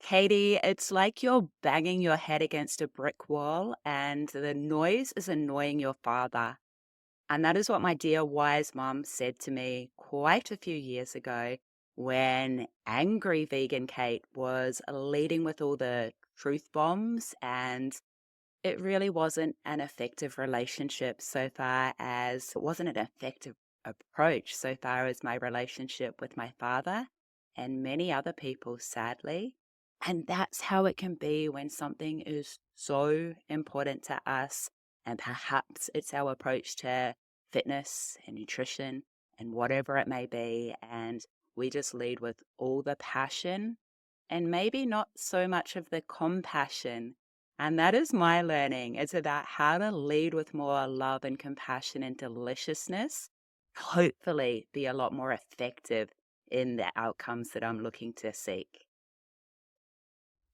Katie, it's like you're banging your head against a brick wall and the noise is annoying your father. And that is what my dear wise mom said to me quite a few years ago when angry vegan Kate was leading with all the truth bombs. And it really wasn't an effective relationship so far as it wasn't an effective approach so far as my relationship with my father and many other people, sadly. And that's how it can be when something is so important to us. And perhaps it's our approach to fitness and nutrition and whatever it may be. And we just lead with all the passion and maybe not so much of the compassion. And that is my learning. It's about how to lead with more love and compassion and deliciousness, hopefully be a lot more effective in the outcomes that I'm looking to seek.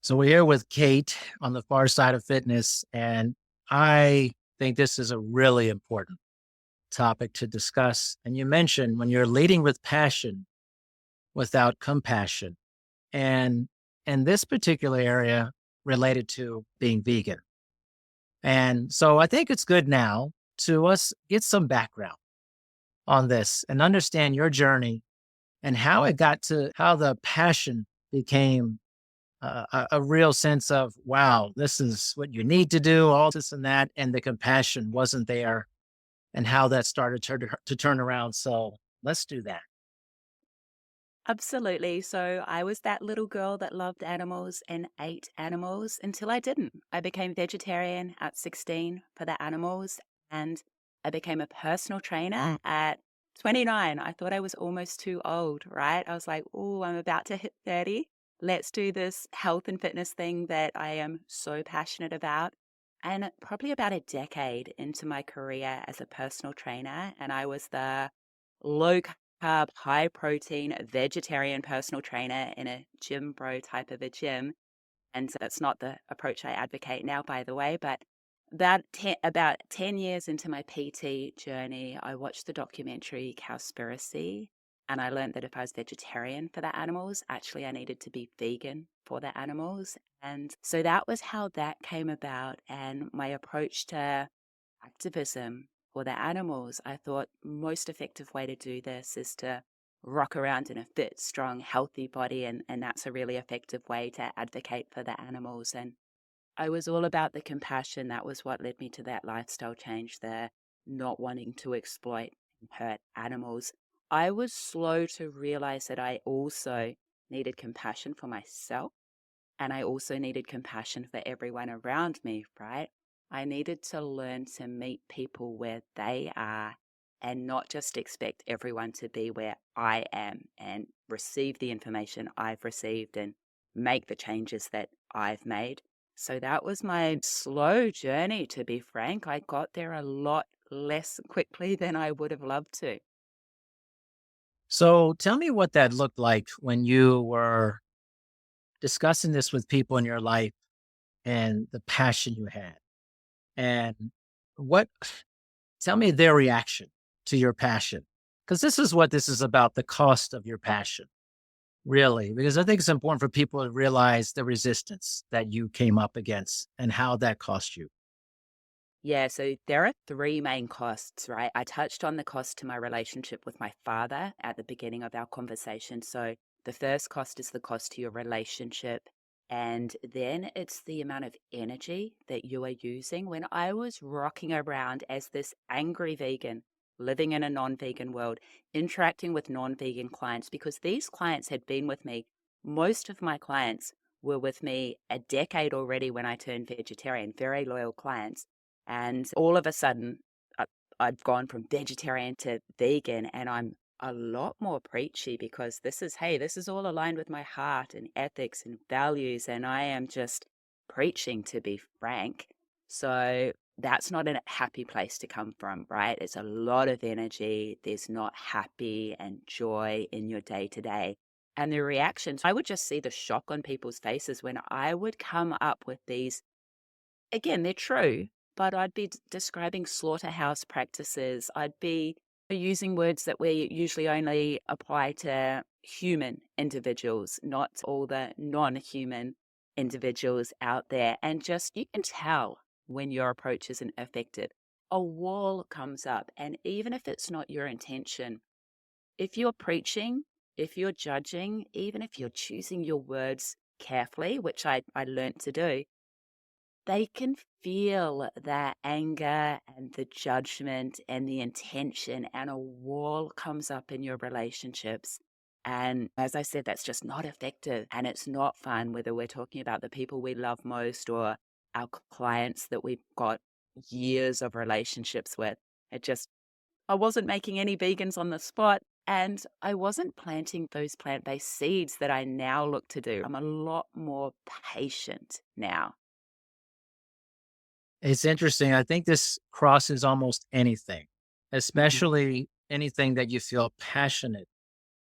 So we're here with Kate on the far side of fitness, and I think this is a really important topic to discuss. And you mentioned when you're leading with passion without compassion, and in this particular area related to being vegan. And so I think it's good now to us get some background on this and understand your journey and how it got to how the passion became a real sense of, wow, this is what you need to do, all this and that. And the compassion wasn't there and how that started to turn around. So let's do that. Absolutely. So I was that little girl that loved animals and ate animals until I didn't. I became vegetarian at 16 for the animals, and I became a personal trainer at 29. I thought I was almost too old, right? I was like, oh, I'm about to hit 30. Let's do this health and fitness thing that I am so passionate about. And probably about a decade into my career as a personal trainer, and I was the low carb, high protein, vegetarian personal trainer in a gym bro type of a gym. And that's not the approach I advocate now, by the way. But about 10 years into my PT journey, I watched the documentary Cowspiracy. And I learned that if I was vegetarian for the animals, actually I needed to be vegan for the animals. And so that was how that came about. And my approach to activism for the animals, I thought most effective way to do this is to rock around in a fit, strong, healthy body. And that's a really effective way to advocate for the animals. And I was all about the compassion. That was what led me to that lifestyle change there, not wanting to exploit and hurt animals. I was slow to realize that I also needed compassion for myself and I also needed compassion for everyone around me, right? I needed to learn to meet people where they are and not just expect everyone to be where I am and receive the information I've received and make the changes that I've made. So that was my slow journey, to be frank. I got there a lot less quickly than I would have loved to. So tell me what that looked like when you were discussing this with people in your life and the passion you had. And what, tell me their reaction to your passion. Because this is what this is about, the cost of your passion. Really, because I think it's important for people to realize the resistance that you came up against and how that cost you. Yeah, so there are three main costs, right? I touched on the cost to my relationship with my father at the beginning of our conversation. So the first cost is the cost to your relationship. And then it's the amount of energy that you are using. When I was rocking around as this angry vegan, living in a non vegan world, interacting with non vegan clients, because these clients had been with me, most of my clients were with me a decade already when I turned vegetarian, very loyal clients. And all of a sudden, I, I've gone from vegetarian to vegan, and I'm a lot more preachy because hey, this is all aligned with my heart and ethics and values. And I am just preaching, to be frank. So that's not a happy place to come from, right? It's a lot of energy. There's not happy and joy in your day to day. And the reactions, I would just see the shock on people's faces when I would come up with these. Again, they're true, but I'd be describing slaughterhouse practices. I'd be using words that we usually only apply to human individuals, not all the non human individuals out there. And just, you can tell when your approach isn't effective. A wall comes up. And even if it's not your intention, if you're preaching, if you're judging, even if you're choosing your words carefully, which I learned to do, they can feel that anger and the judgment and the intention, and a wall comes up in your relationships. And as I said, that's just not effective and it's not fun, whether we're talking about the people we love most or our clients that we've got years of relationships with. It just, I wasn't making any vegans on the spot. And I wasn't planting those plant based seeds that I now look to do. I'm a lot more patient now. It's interesting. I think this crosses almost anything, Mhm. especially anything that you feel passionate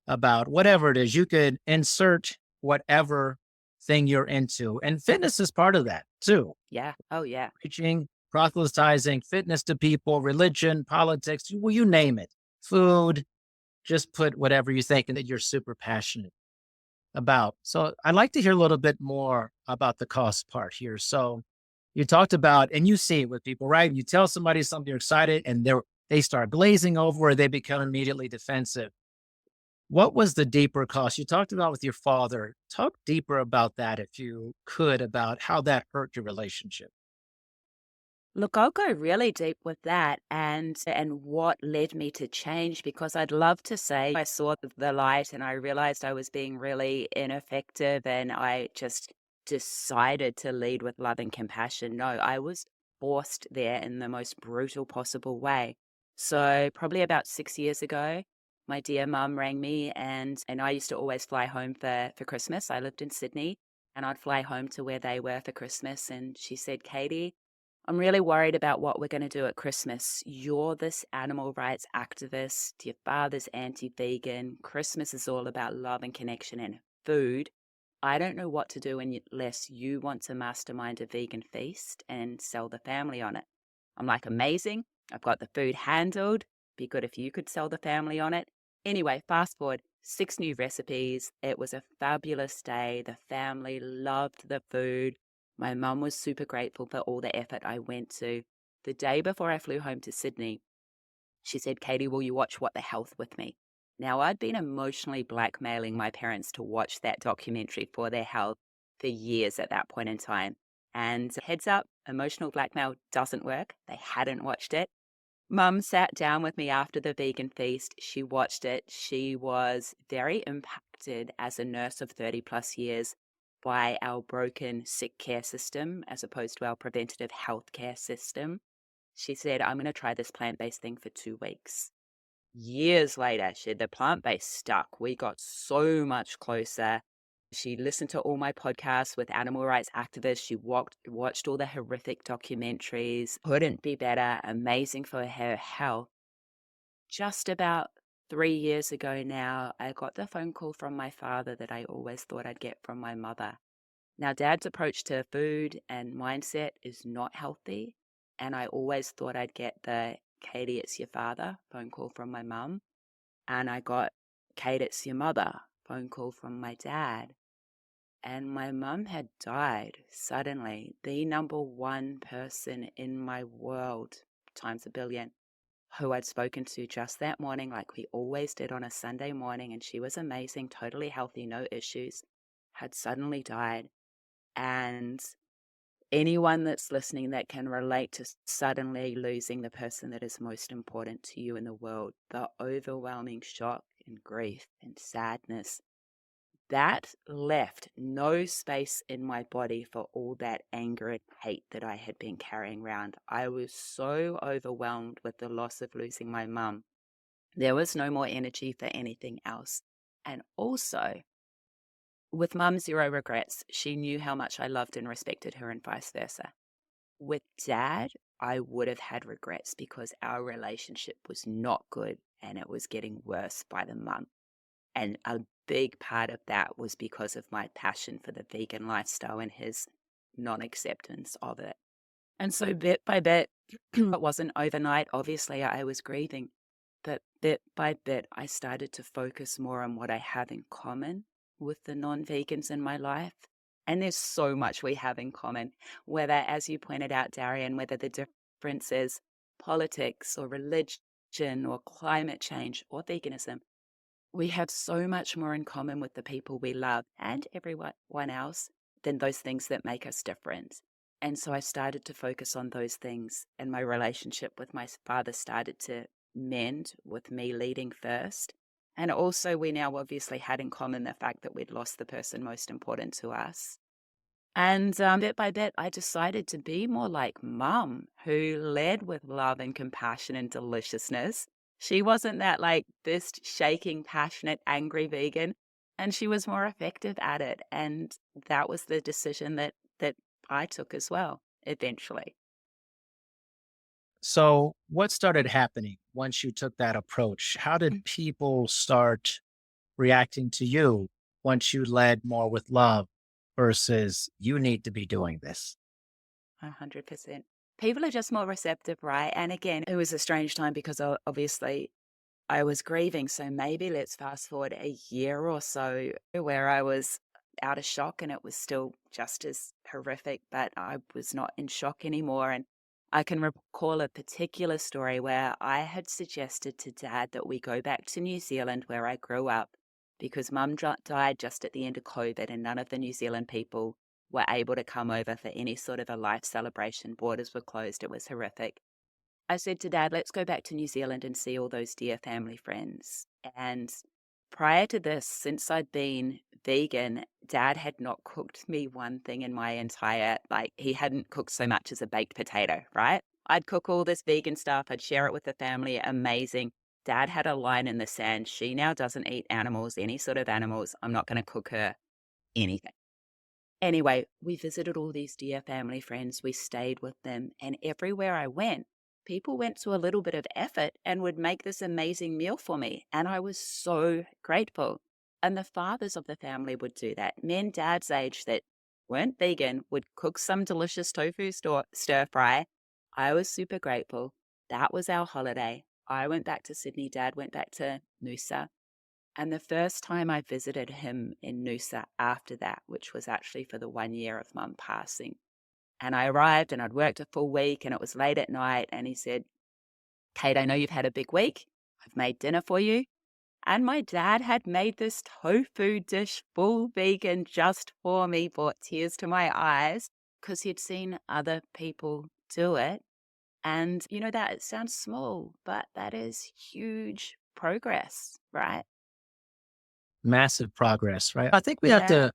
about, whatever it is. You could insert whatever thing you're into. And fitness is part of that too. Yeah. Oh, yeah. Preaching, proselytizing, fitness to people, religion, politics, well, you name it, food, just put whatever you think and that you're super passionate about. So I'd like to hear a little bit more about the cost part here. So you talked about, and you see it with people, right? You tell somebody something, you're excited, and they start glazing over, or they become immediately defensive. What was the deeper cost? You talked about with your father. Talk deeper about that, if you could, about how that hurt your relationship. Look, I'll go really deep with that and what led me to change, because I'd love to say I saw the light and I realized I was being really ineffective and I just decided to lead with love and compassion. No, I was forced there in the most brutal possible way. So probably about 6 years ago, my dear mum rang me and I used to always fly home for Christmas. I lived in Sydney and I'd fly home to where they were for Christmas. And she said, Katie, I'm really worried about what we're going to do at Christmas. You're this animal rights activist. Your father's anti vegan. Christmas is all about love and connection and food. I don't know what to do unless you want to mastermind a vegan feast and sell the family on it. I'm like, amazing. I've got the food handled. Be good if you could sell the family on it. Anyway, fast forward, 6 new recipes. It was a fabulous day. The family loved the food. My mum was super grateful for all the effort I went to. The day before I flew home to Sydney, she said, Katie, will you watch What the Health with me? Now, I'd been emotionally blackmailing my parents to watch that documentary for their health for years at that point in time. And heads up, emotional blackmail doesn't work. They hadn't watched it. Mum sat down with me after the vegan feast. She watched it. She was very impacted as a nurse of 30 plus years by our broken sick care system as opposed to our preventative health care system. She said, I'm going to try this plant based thing for 2 weeks. Years later, the plant based stuck. We got so much closer. She listened to all my podcasts with animal rights activists. She watched all the horrific documentaries. Couldn't be better. Amazing for her health. Just about 3 years ago now, I got the phone call from my father that I always thought I'd get from my mother. Now, Dad's approach to food and mindset is not healthy. And I always thought I'd get the Katie, it's your father phone call from my mum. And I got Kate, it's your mother phone call from my dad. And my mum had died suddenly, the number one person in my world, times a billion, who I'd spoken to just that morning, like we always did on a Sunday morning. And she was amazing, totally healthy, no issues, had suddenly died. And anyone that's listening that can relate to suddenly losing the person that is most important to you in the world, the overwhelming shock and grief and sadness, that left no space in my body for all that anger and hate that I had been carrying around. I was so overwhelmed with the loss of losing my mum. There was no more energy for anything else. And also, with mum, zero regrets. She knew how much I loved and respected her, and vice versa. With dad, I would have had regrets because our relationship was not good and it was getting worse by the month. And a big part of that was because of my passion for the vegan lifestyle and his non acceptance of it. And so, bit by bit, it wasn't overnight. Obviously, I was grieving, but bit by bit, I started to focus more on what I have in common with the non vegans in my life. And there's so much we have in common, whether, as you pointed out, Darian, whether the difference is politics or religion or climate change or veganism. We have so much more in common with the people we love and everyone else than those things that make us different. And so I started to focus on those things, and my relationship with my father started to mend with me leading first. And also, we now obviously had in common the fact that we'd lost the person most important to us. And bit by bit, I decided to be more like Mum, who led with love and compassion and deliciousness. She wasn't that like fist shaking, passionate, angry vegan, and she was more effective at it. And that was the decision that I took as well, eventually. So, what started happening once you took that approach? How did people start reacting to you once you led more with love versus you need to be doing this? 100%. People are just more receptive, right? And again, it was a strange time because obviously I was grieving. So maybe let's fast forward a year or so where I was out of shock and it was still just as horrific, but I was not in shock anymore. And I can recall a particular story where I had suggested to Dad that we go back to New Zealand where I grew up because Mum died just at the end of COVID and none of the New Zealand people were able to come over for any sort of a life celebration. Borders were closed. It was horrific. I said to Dad, let's go back to New Zealand and see all those dear family friends. And prior to this, since I'd been vegan, Dad had not cooked me one thing in my entire, like, he hadn't cooked so much as a baked potato, right? I'd cook all this vegan stuff, I'd share it with the family, amazing. Dad had a line in the sand. She now doesn't eat animals, any sort of animals. I'm not going to cook her anything. Anyway, we visited all these dear family friends. We stayed with them. And everywhere I went, people went to a little bit of effort and would make this amazing meal for me. And I was so grateful. And the fathers of the family would do that. Men, dad's age that weren't vegan would cook some delicious tofu stir fry. I was super grateful. That was our holiday. I went back to Sydney. Dad went back to Noosa. And the first time I visited him in Noosa after that, which was actually for the 1 year of Mum passing, and I arrived and I'd worked a full week and it was late at night. And he said, Kate, I know you've had a big week. I've made dinner for you. And my dad had made this tofu dish full vegan just for me, brought tears to my eyes because he'd seen other people do it. And you know that it sounds small, but that is huge progress, right? Massive progress, right? I think we have Yeah. to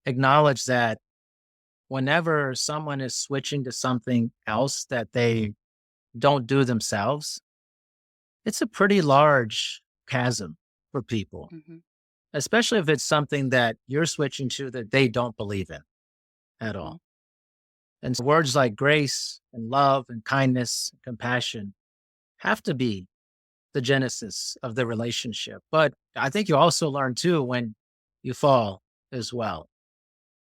acknowledge that whenever someone is switching to something else that they don't do themselves, it's a pretty large chasm for people, Hmm. especially if it's something that you're switching to that they don't believe in at Hmm. all. And so words like grace and love and kindness, and compassion have to be the genesis of the relationship. But I think you also learn too when you fall as well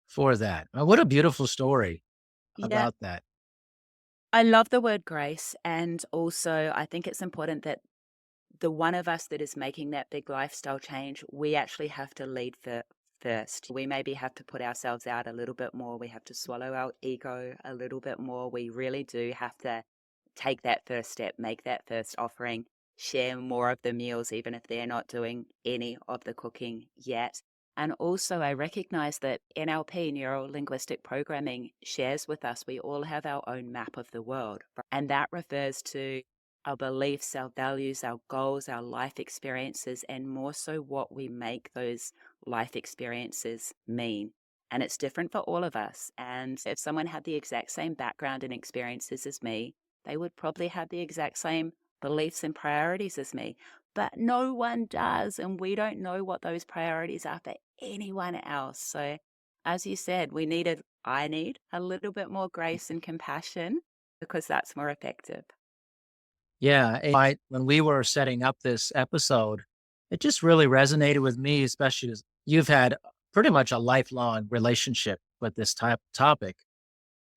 for that. What a beautiful story Yeah. about that. I love the word grace. And also, I think it's important that the one of us that is making that big lifestyle change, we actually have to lead first. We maybe have to put ourselves out a little bit more. We have to swallow our ego a little bit more. We really do have to take that first step, make that first offering, share more of the meals, even if they're not doing any of the cooking yet. And also, I recognize that NLP, neuro linguistic programming, shares with us we all have our own map of the world. And that refers to our beliefs, our values, our goals, our life experiences, and more so what we make those life experiences mean. And it's different for all of us. And if someone had the exact same background and experiences as me, they would probably have the exact same beliefs and priorities as me. But no one does. And we don't know what those priorities are for anyone else. So, as you said, I need a little bit more grace and compassion because that's more effective. Yeah. When we were setting up this episode, it just really resonated with me, especially as you've had pretty much a lifelong relationship with this type topic.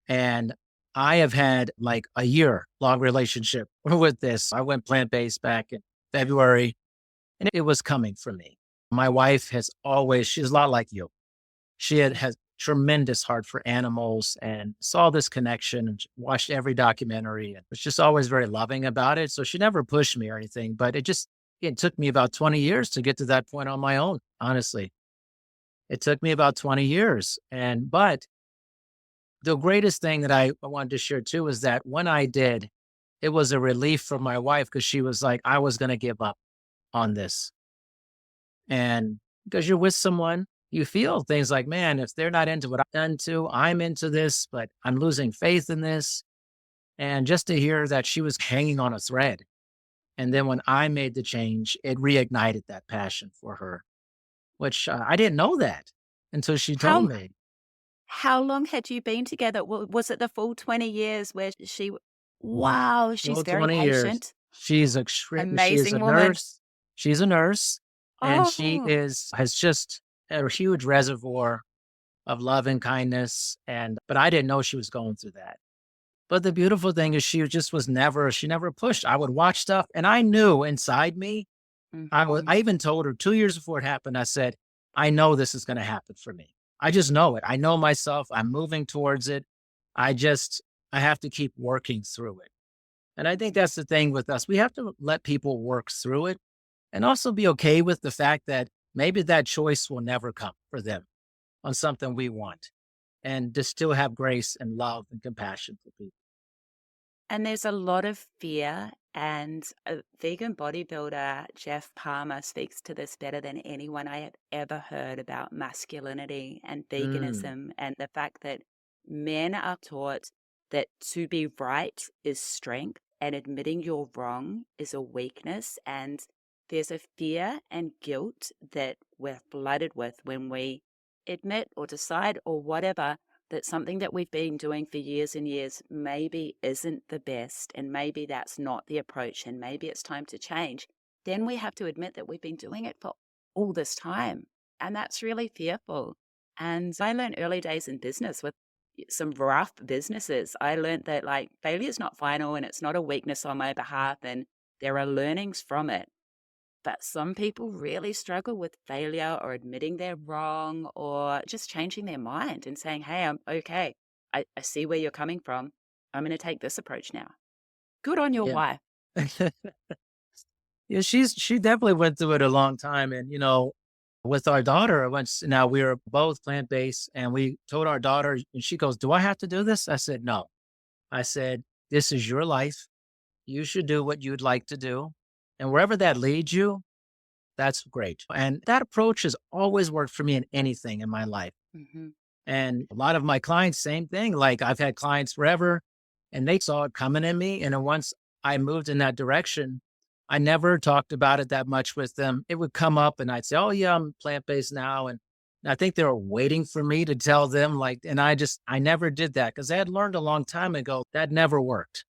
And I have had like a year long relationship with this. I went plant based back in February and it was coming for me. My wife has always, she's a lot like you. She has tremendous heart for animals and saw this connection and watched every documentary and was just always very loving about it. So she never pushed me or anything, but it took me about 20 years to get to that point on my own, honestly. It took me about 20 years. But the greatest thing that I wanted to share too is that when I did, it was a relief for my wife because she was like, I was going to give up on this. And because you're with someone, you feel things like, man, if they're not into what I'm into, I'm into this, but I'm losing faith in this. And just to hear that she was hanging on a thread. And then when I made the change, it reignited that passion for her, which I didn't know that until she told How me. how long had you been together? Was it the full 20 years where she wow, she's Well, very 20 years. patient, She is a amazing woman. nurse. She's a nurse and Oh, has just a huge reservoir of love and kindness. But I didn't know she was going through that. But the beautiful thing is she never pushed. I would watch stuff and I knew inside me, mhm. I even told her 2 years before it happened, I said, I know this is going to happen for me. I just know it. I know myself. I'm moving towards it. I just, I have to keep working through it. And I think that's the thing with us. We have to let people work through it and also be okay with the fact that maybe that choice will never come for them on something we want and to still have grace and love and compassion for people. And there's a lot of fear, and a vegan bodybuilder, Jeff Palmer, speaks to this better than anyone I have ever heard about masculinity and Mm, veganism, and the fact that men are taught that to be right is strength and admitting you're wrong is a weakness. And there's a fear and guilt that we're flooded with when we admit or decide or whatever that something that we've been doing for years and years maybe isn't the best, and maybe that's not the approach, and maybe it's time to change, then we have to admit that we've been doing it for all this time. And that's really fearful. And I learned early days in business with some rough businesses. I learned that like failure is not final and it's not a weakness on my behalf, and there are learnings from it. But some people really struggle with failure or admitting they're wrong or just changing their mind and saying, hey, I'm okay. I see where you're coming from. I'm going to take this approach now. Good on your yeah. wife. Yeah, she definitely went through it a long time. And, with our daughter, now we were both plant based and we told our daughter, and she goes, do I have to do this? I said, no. I said, this is your life. You should do what you'd like to do. And wherever that leads you, that's great. And that approach has always worked for me in anything in my life. Hmm. And a lot of my clients, same thing. Like I've had clients forever and they saw it coming in me. And then once I moved in that direction, I never talked about it that much with them. It would come up and I'd say, oh, yeah, I'm plant based now. And I think they were waiting for me to tell them, I never did that because I had learned a long time ago that never worked.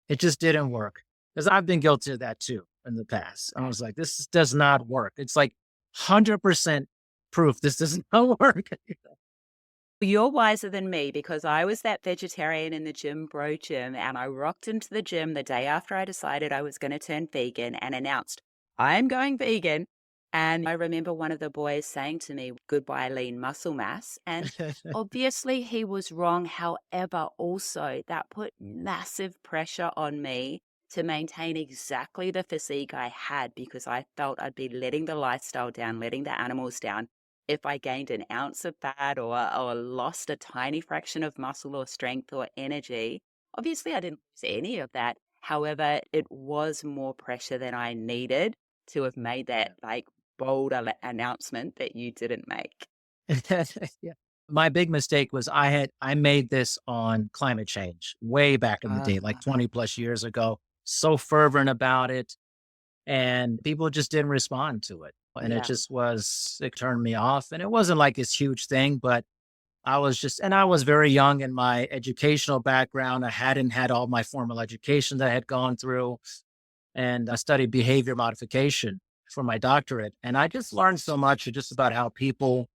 It just didn't work because I've been guilty of that too in the past. I Okay. was like, this does not work. It's like 100% proof this does not work. You're wiser than me because I was that vegetarian in the gym, bro gym, and I rocked into the gym the day after I decided I was going to turn vegan and announced, I'm going vegan. And I remember one of the boys saying to me, goodbye, lean muscle mass. And obviously he was wrong. However, also that put massive pressure on me to maintain exactly the physique I had because I felt I'd be letting the lifestyle down, letting the animals down if I gained an ounce of fat or lost a tiny fraction of muscle or strength or energy. Obviously, I didn't lose any of that. However, it was more pressure than I needed to have made that like bold announcement that you didn't make. Yeah. My big mistake was I made this on climate change way back in the day, like Ah, 20 plus years ago. So fervent about it, and people just didn't respond to it. And yeah. it turned me off. And it wasn't like this huge thing, but I was very young in my educational background. I hadn't had all my formal education that I had gone through. And I studied behavior modification for my doctorate. And I just learned so much just about how people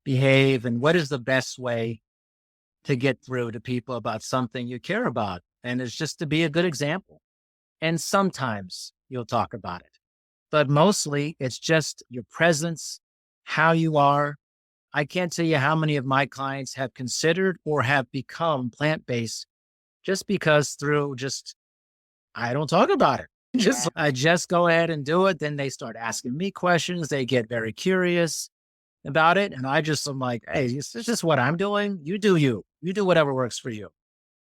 behave and what is the best way to get through to people about something you care about. And it's just to be a good example. And sometimes you'll talk about it, but mostly it's just your presence, how you are, I can't tell you how many of my clients have considered or have become plant based just because through just, I don't talk about it. Just, Yeah. I just go ahead and do it. Then they start asking me questions. They get very curious about it. And I'm like, hey, this is just what I'm doing. You do you. You do whatever works for you.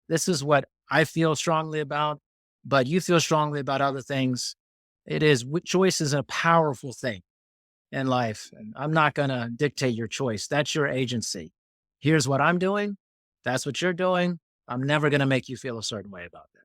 This is what I feel strongly about, but you feel strongly about other things. Choice is a powerful thing in life. And I'm not going to dictate your choice. That's your agency. Here's what I'm doing. That's what you're doing. I'm never going to make you feel a certain way about that.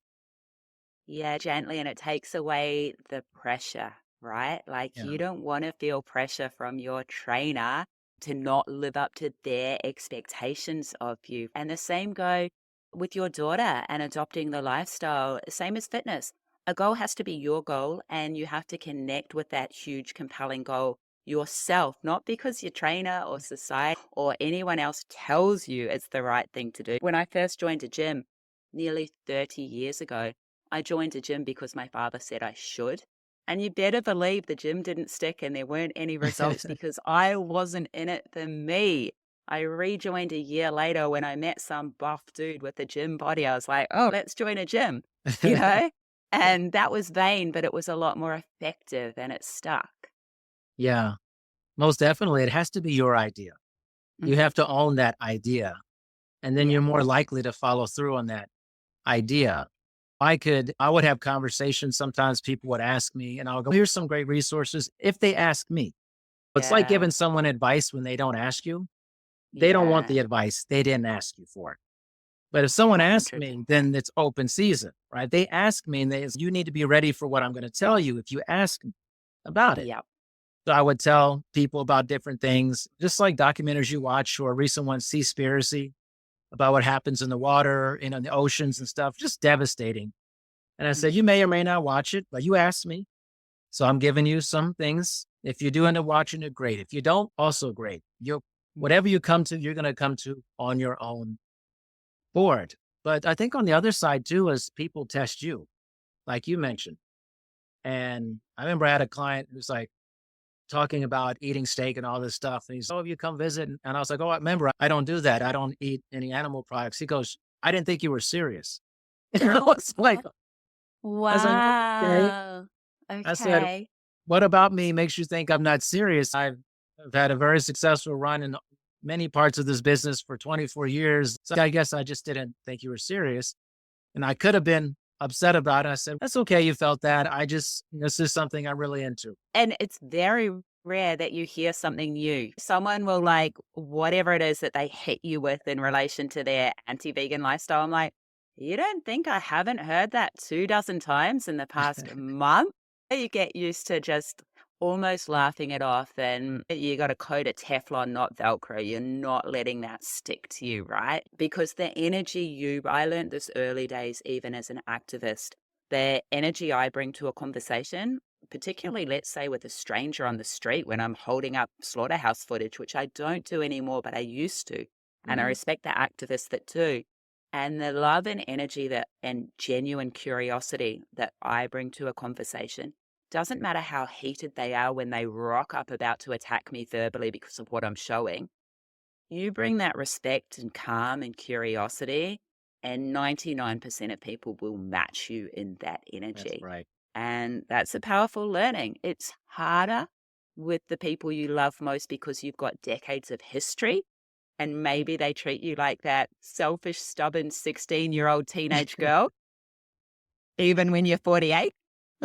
Yeah, gently, and it takes away the pressure, right? Like Yeah. you don't want to feel pressure from your trainer to not live up to their expectations of you. And the same go with your daughter and adopting the lifestyle, same as fitness. A goal has to be your goal, and you have to connect with that huge, compelling goal yourself, not because your trainer or society or anyone else tells you it's the right thing to do. When I first joined a gym nearly 30 years ago, I joined a gym because my father said I should. And you better believe the gym didn't stick and there weren't any results because I wasn't in it for me. I rejoined a year later when I met some buff dude with a gym body. I was like, oh, let's join a gym, you know? And that was vain, but it was a lot more effective and it stuck. Yeah. Most definitely. It has to be your idea. You Mhm. have to own that idea. And then you're Yeah. more likely to follow through on that idea. I would have conversations. Sometimes people would ask me, and I'll go, here's some great resources if they ask me. It's like Yeah. giving someone advice when they don't ask you. They don't want Yeah. the advice. They didn't ask you for it. But if someone asks 100. me, then it's open season, right? They ask me and you need to be ready for what I'm going to tell you if you ask me about it. Yep. So I would tell people about different things, just like documentaries you watch or a recent one, Seaspiracy, about what happens in the water, in the oceans and stuff, just devastating. And I said, Mhm. you may or may not watch it, but you asked me. So I'm giving you some things. If you do end up watching it, great. If you don't, also great. Whatever you come to, you're going to come to on your own board. But I think on the other side too is people test you, like you mentioned. And I remember I had a client who's like talking about eating steak and all this stuff. And he's, oh, you come visit. And I was like, oh, I remember, I don't do that. I don't eat any animal products. He goes, I didn't think you were serious. I was like, I was like, okay. Wow. I said, Okay. what about me makes you think I'm not serious? I've had a very successful run in many parts of this business for 24 years. So I guess I just didn't think you were serious. And I could have been upset about it. I said, that's okay. You felt that. This is something I'm really into. And it's very rare that you hear something new. Someone will like whatever it is that they hit you with in relation to their anti-vegan lifestyle. I'm like, you don't think I haven't heard that 2 dozen times in the past month? You get used to just almost laughing it off, and you got a coat of Teflon, not Velcro. You're not letting that stick to you, right? Because the energy I learned this early days, even as an activist, the energy I bring to a conversation, particularly, let's say, with a stranger on the street when I'm holding up slaughterhouse footage, which I don't do anymore, but I used to. And I Mhm. respect the activists that do. And the love and energy and genuine curiosity that I bring to a conversation doesn't matter how heated they are when they rock up about to attack me verbally because of what I'm showing. You bring that respect and calm and curiosity, and 99% of people will match you in that That's energy. right. And that's a powerful learning. It's harder with the people you love most because you've got decades of history, and maybe they treat you like that selfish, stubborn 16-year-old teenage girl, even when you're 48.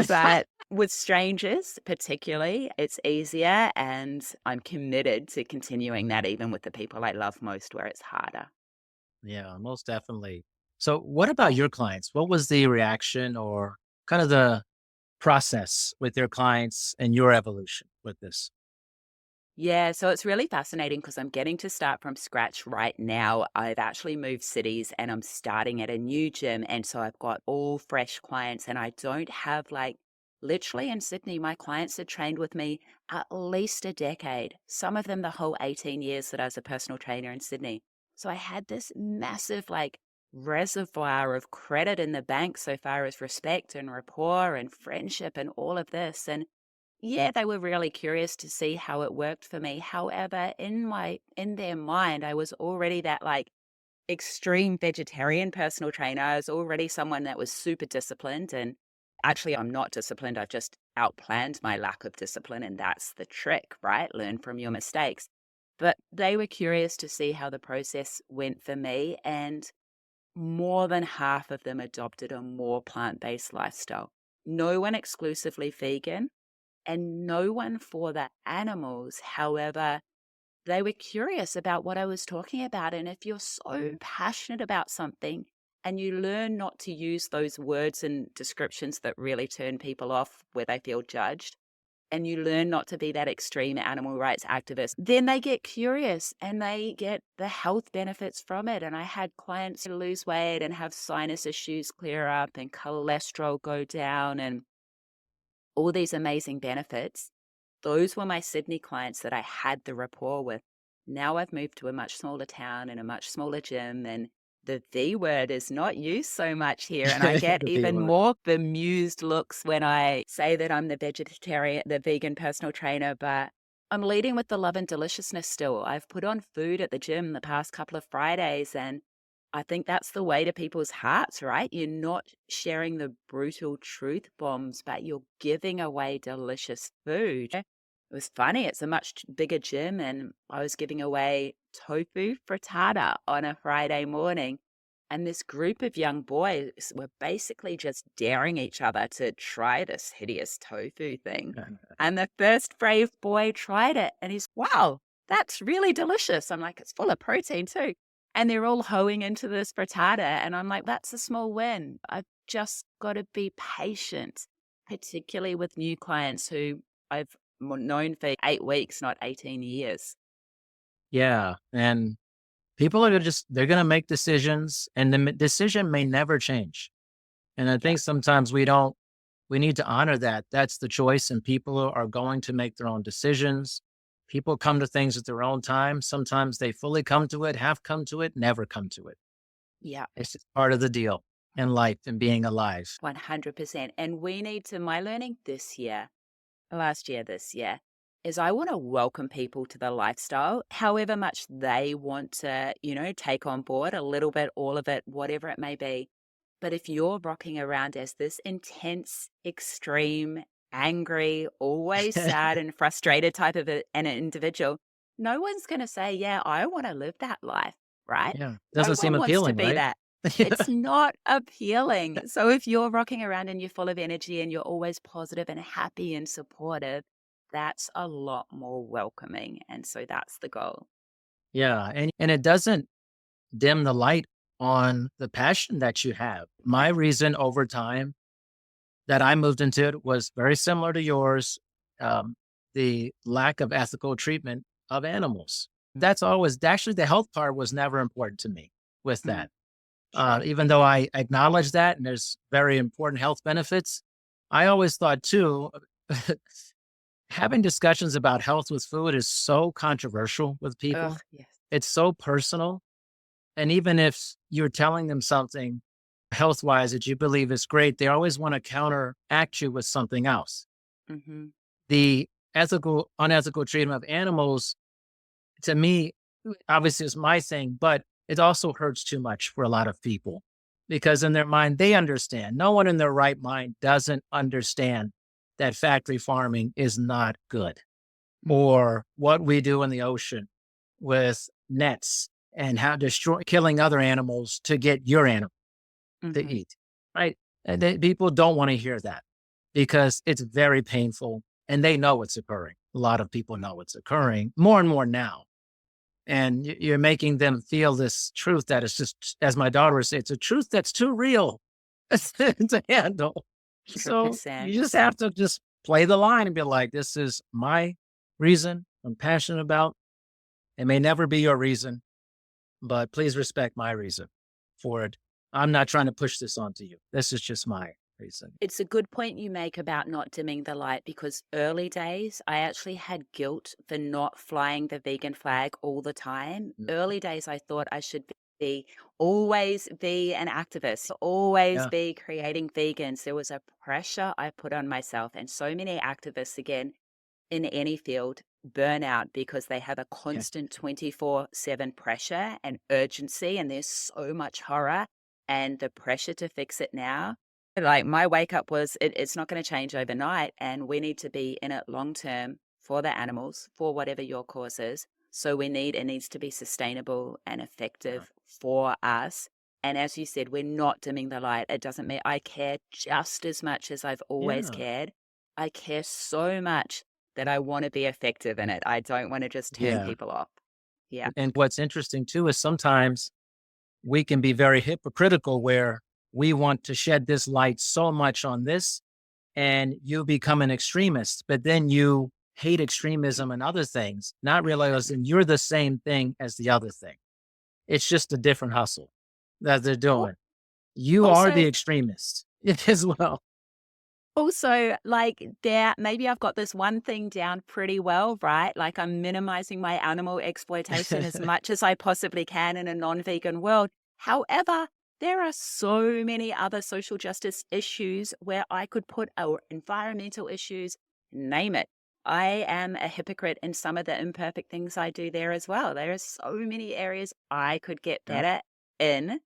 But with strangers, particularly, it's easier. And I'm committed to continuing that even with the people I love most, where it's harder. Yeah, most definitely. So, what about your clients? What was the reaction or kind of the process with your clients and your evolution with this? Yeah, so it's really fascinating because I'm getting to start from scratch right now. I've actually moved cities and I'm starting at a new gym. And so I've got all fresh clients, and I don't have like literally in Sydney, my clients had trained with me at least a decade, some of them the whole 18 years that I was a personal trainer in Sydney. So I had this massive like reservoir of credit in the bank so far as respect and rapport and friendship and all of this. And Yeah, they were really curious to see how it worked for me. However, in their mind, I was already that like extreme vegetarian personal trainer. I was already someone that was super disciplined. And actually, I'm not disciplined. I've just outplanned my lack of discipline. And that's the trick, right? Learn from your mistakes. But they were curious to see how the process went for me. And more than half of them adopted a more plant based lifestyle. No one exclusively vegan and no one for the animals. However, they were curious about what I was talking about. And if you're so passionate about something and you learn not to use those words and descriptions that really turn people off where they feel judged, and you learn not to be that extreme animal rights activist, then they get curious and they get the health benefits from it. And I had clients who lose weight and have sinus issues clear up and cholesterol go down and all these amazing benefits. Those were my Sydney clients that I had the rapport with. Now I've moved to a much smaller town and a much smaller gym, and the V word is not used so much here. And I get The B even word. more bemused looks when I say that I'm the vegan personal trainer, but I'm leading with the love and deliciousness still. I've put on food at the gym the past couple of Fridays, and I think that's the way to people's hearts, right? You're not sharing the brutal truth bombs, but you're giving away delicious food. It was funny. It's a much bigger gym, and I was giving away tofu frittata on a Friday morning. And this group of young boys were basically just daring each other to try this hideous tofu thing. And the first brave boy tried it, and he's, wow, that's really delicious. I'm like, it's full of protein too. And they're all hoeing into this frittata. And I'm like, that's a small win. I've just got to be patient, particularly with new clients who I've known for 8 weeks, not 18 years. Yeah. And people are they're going to make decisions and the decision may never change. And I Yeah. think sometimes we need to honor that. That's the choice. And people are going to make their own decisions. People come to things at their own time. Sometimes they fully come to it, have come to it, never come to it. Yeah. It's just part of the deal in life and being alive. 100%. And we need to, my learning this year, is I want to welcome people to the lifestyle, however much they want to, take on board a little bit, all of it, whatever it may be. But if you're rocking around as this intense, extreme, angry, always sad and frustrated type of an individual, no one's going to say, yeah, I want to live that life, right? Yeah. No Doesn't seem one wants to appealing, be right? that. It's not appealing. So if you're rocking around and you're full of energy and you're always positive and happy and supportive, that's a lot more welcoming. And so that's the goal. Yeah. And it doesn't dim the light on the passion that you have. My Right. reason over time that I moved into it was very similar to yours. Um, the lack of ethical treatment of animals. That's always actually the health part was never important to me with Mm, that. sure. Even though I acknowledge that and there's very important health benefits, I always thought too, having discussions about health with food is so controversial with Ugh, people. yes. It's so personal. And even if you're telling them something health wise that you believe is great, they always want to counteract you with something else. Hmm. The unethical treatment of animals, to me, obviously is my thing, but it also hurts too much for a lot of people because in their mind, they understand. No one in their right mind doesn't understand that factory farming is not good or what we do in the ocean with nets and how killing other animals to get your animal to Hmm. eat, right? And people don't want to hear that because it's very painful and they know it's occurring. A lot of people know it's occurring more and more now. And you're making them feel this truth that is just, as my daughter would say, it's a truth that's too real to handle. So you 100%. just have to just play the line and be like, this is my reason I'm passionate about. It may never be your reason, but please respect my reason for it. I'm not trying to push this onto you. This is just my reason. It's a good point you make about not dimming the light because early days, I actually had guilt for not flying the vegan flag all the time. Mm. Early days, I thought I should be always be an activist, always Yeah. be creating vegans. There was a pressure I put on myself, and so many activists, again, in any field, burn out because they have a Yeah. constant 24/7 pressure and urgency, and there's so much horror and the pressure to fix it now. Like, my wake up was, it's not going to change overnight, and we need to be in it long term for the animals, for whatever your cause is. So it needs to be sustainable and Yeah. effective for us. And as you said, we're not dimming the light. It doesn't mean I care just as much as I've always Yeah. cared. I care so much that I want to be effective in it. I don't want to just turn Yeah. people off. Yeah. And what's interesting too is sometimes we can be very hypocritical where we want to shed this light so much on this and you become an extremist, but then you hate extremism and other things, not realizing you're the same thing as the other thing. It's just a different hustle that they're Al- doing. You are Also, the extremist as well. Also, like, there, maybe I've got this one thing down pretty well, right? Like, I'm minimizing my animal exploitation as much as I possibly can in a non-vegan world. However, there are so many other social justice issues where I could put our environmental issues, name it. I am a hypocrite in some of the imperfect things I do there as well. There are so many areas I could get Yeah. better in,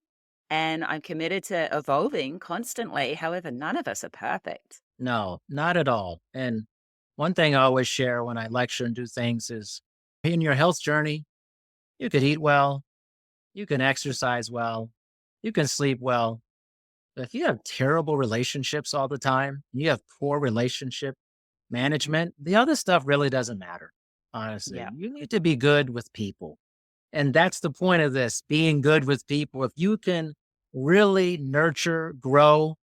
and I'm committed to evolving constantly. However, none of us are perfect. No, not at all. And one thing I always share when I lecture and do things is in your health journey, you could eat well, you can exercise well, you can sleep well. But if you have terrible relationships all the time, you have poor relationship Mhm. management, the other stuff really doesn't matter. Honestly, Yeah. you need to be good with people. And that's the point of this being good with people. If you can really nurture, grow,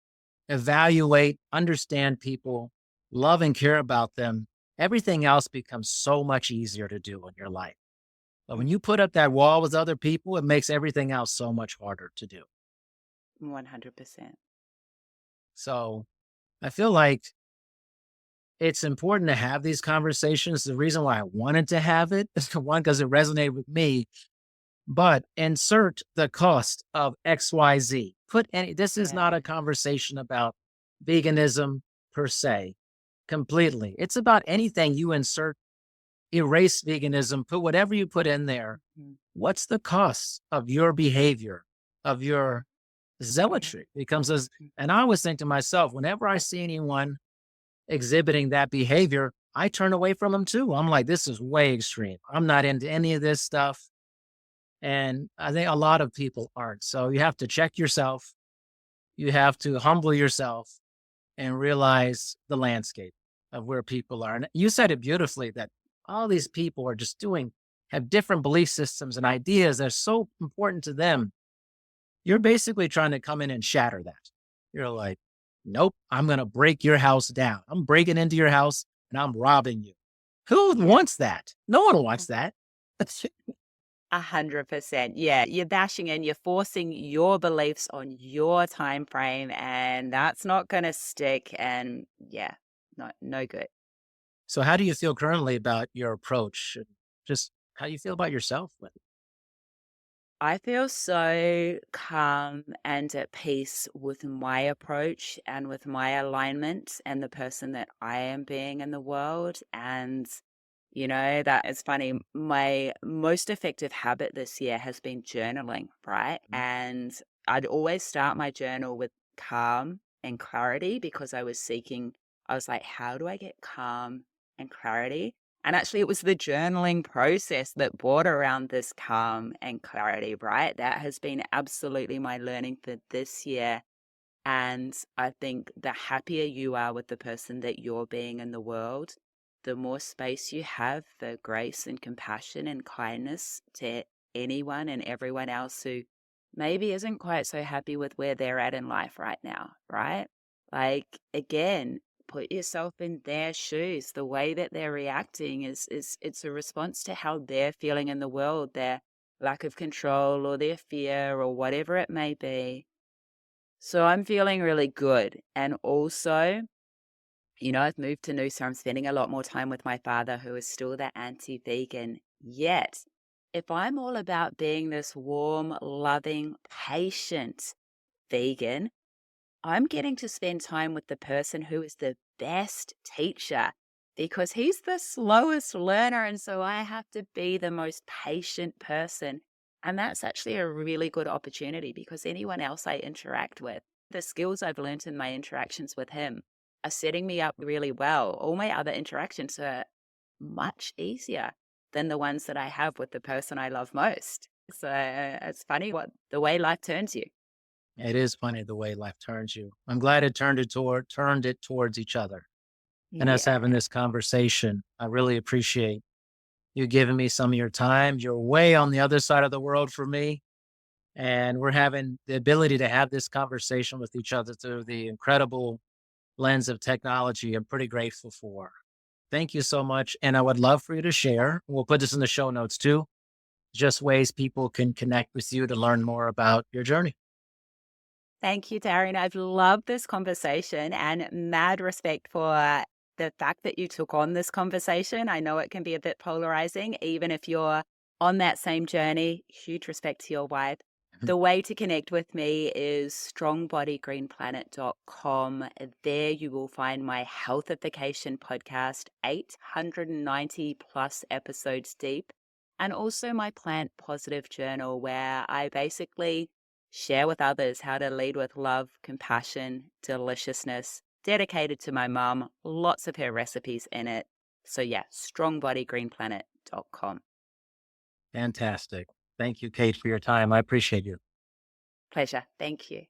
evaluate, understand people, love and care about them, everything else becomes so much easier to do in your life. But when Mm, you put up that wall with other people, it makes everything else so much harder to do. 100%. So I feel like it's important to have these conversations. The reason why I wanted to have it is one, because it resonated with me, but insert the cost of XYZ. Put any, this is not Yeah. a conversation about veganism per se, completely. It's about anything you insert, erase veganism, put whatever you put in there. Mhm. What's the cost of your behavior, of your Yeah. zealotry? Becomes as, Mm. and I always think to myself, whenever I see anyone exhibiting that behavior, I turn away from them too. I'm like, this is way extreme. I'm not into any of this stuff. And I think a lot of people aren't. So you have to check yourself. You have to humble yourself and realize the landscape of where people are. And you said it beautifully that all these people are just doing, have different belief systems and ideas that are so important to them. You're basically trying to come in and shatter that. You're like, nope, I'm going to break your house down. I'm breaking into your house and I'm robbing you. Who Yeah. wants that? No one wants Mm. that. 100%. Yeah. You're bashing in, you're forcing your beliefs on your time frame, and that's not going to stick. And yeah, no good. So, how do you feel currently about your approach? And just how do you feel about yourself? I feel so calm and at peace with my approach and with my alignment and the person that I am being in the world. And, that is funny. My most effective habit this year has been journaling, right? And I'd always start my journal with calm and clarity because I was like, how do I get calm and clarity? And actually, it was the journaling process that brought around this calm and clarity, right? That has been absolutely my learning for this year. And I think the happier you are with the person that you're being in the world, the more space you have for grace and compassion and kindness to anyone and everyone else who maybe isn't quite so happy with where they're at in life right now, right? Like, again, put yourself in their shoes. The way that they're reacting is it's a response to how they're feeling in the world, their lack of control or their fear or whatever it may be. So I'm feeling really good. And also, I've moved to Noosa. I'm spending a lot more time with my father, who is still the anti vegan, yet If I'm all about being this warm, loving, patient vegan, I'm getting to spend time with the person who is the best teacher because he's the slowest learner. And so I have to be the most patient person. And that's actually a really good opportunity because anyone else I interact with, the skills I've learned in my interactions with him are setting me up really well. All my other interactions are much easier than the ones that I have with the person I love most. So it's funny what the way life turns you. It is funny the way life turns you. I'm glad it turned it towards each other and us having Yeah. this conversation. I really appreciate you giving me some of your time. You're way on the other side of the world for me. And we're having the ability to have this conversation with each other through the incredible lens of technology. I'm pretty grateful for. Thank you so much. And I would love for you to share. We'll put this in the show notes too, just ways people can connect with you to learn more about your journey. Thank you, Darren. I've loved this conversation and mad respect for the fact that you took on this conversation. I know it can be a bit polarizing, even if you're on that same journey. Huge respect to your wife. The way to connect with me is strongbodygreenplanet.com. There you will find my healthification podcast, 890 plus episodes deep, and also my plant positive journal, where I basically share with others how to lead with love, compassion, deliciousness, dedicated to my mum, lots of her recipes in it. So yeah, strongbodygreenplanet.com. Fantastic. Thank you, Kate, for your time. I appreciate you. Pleasure. Thank you.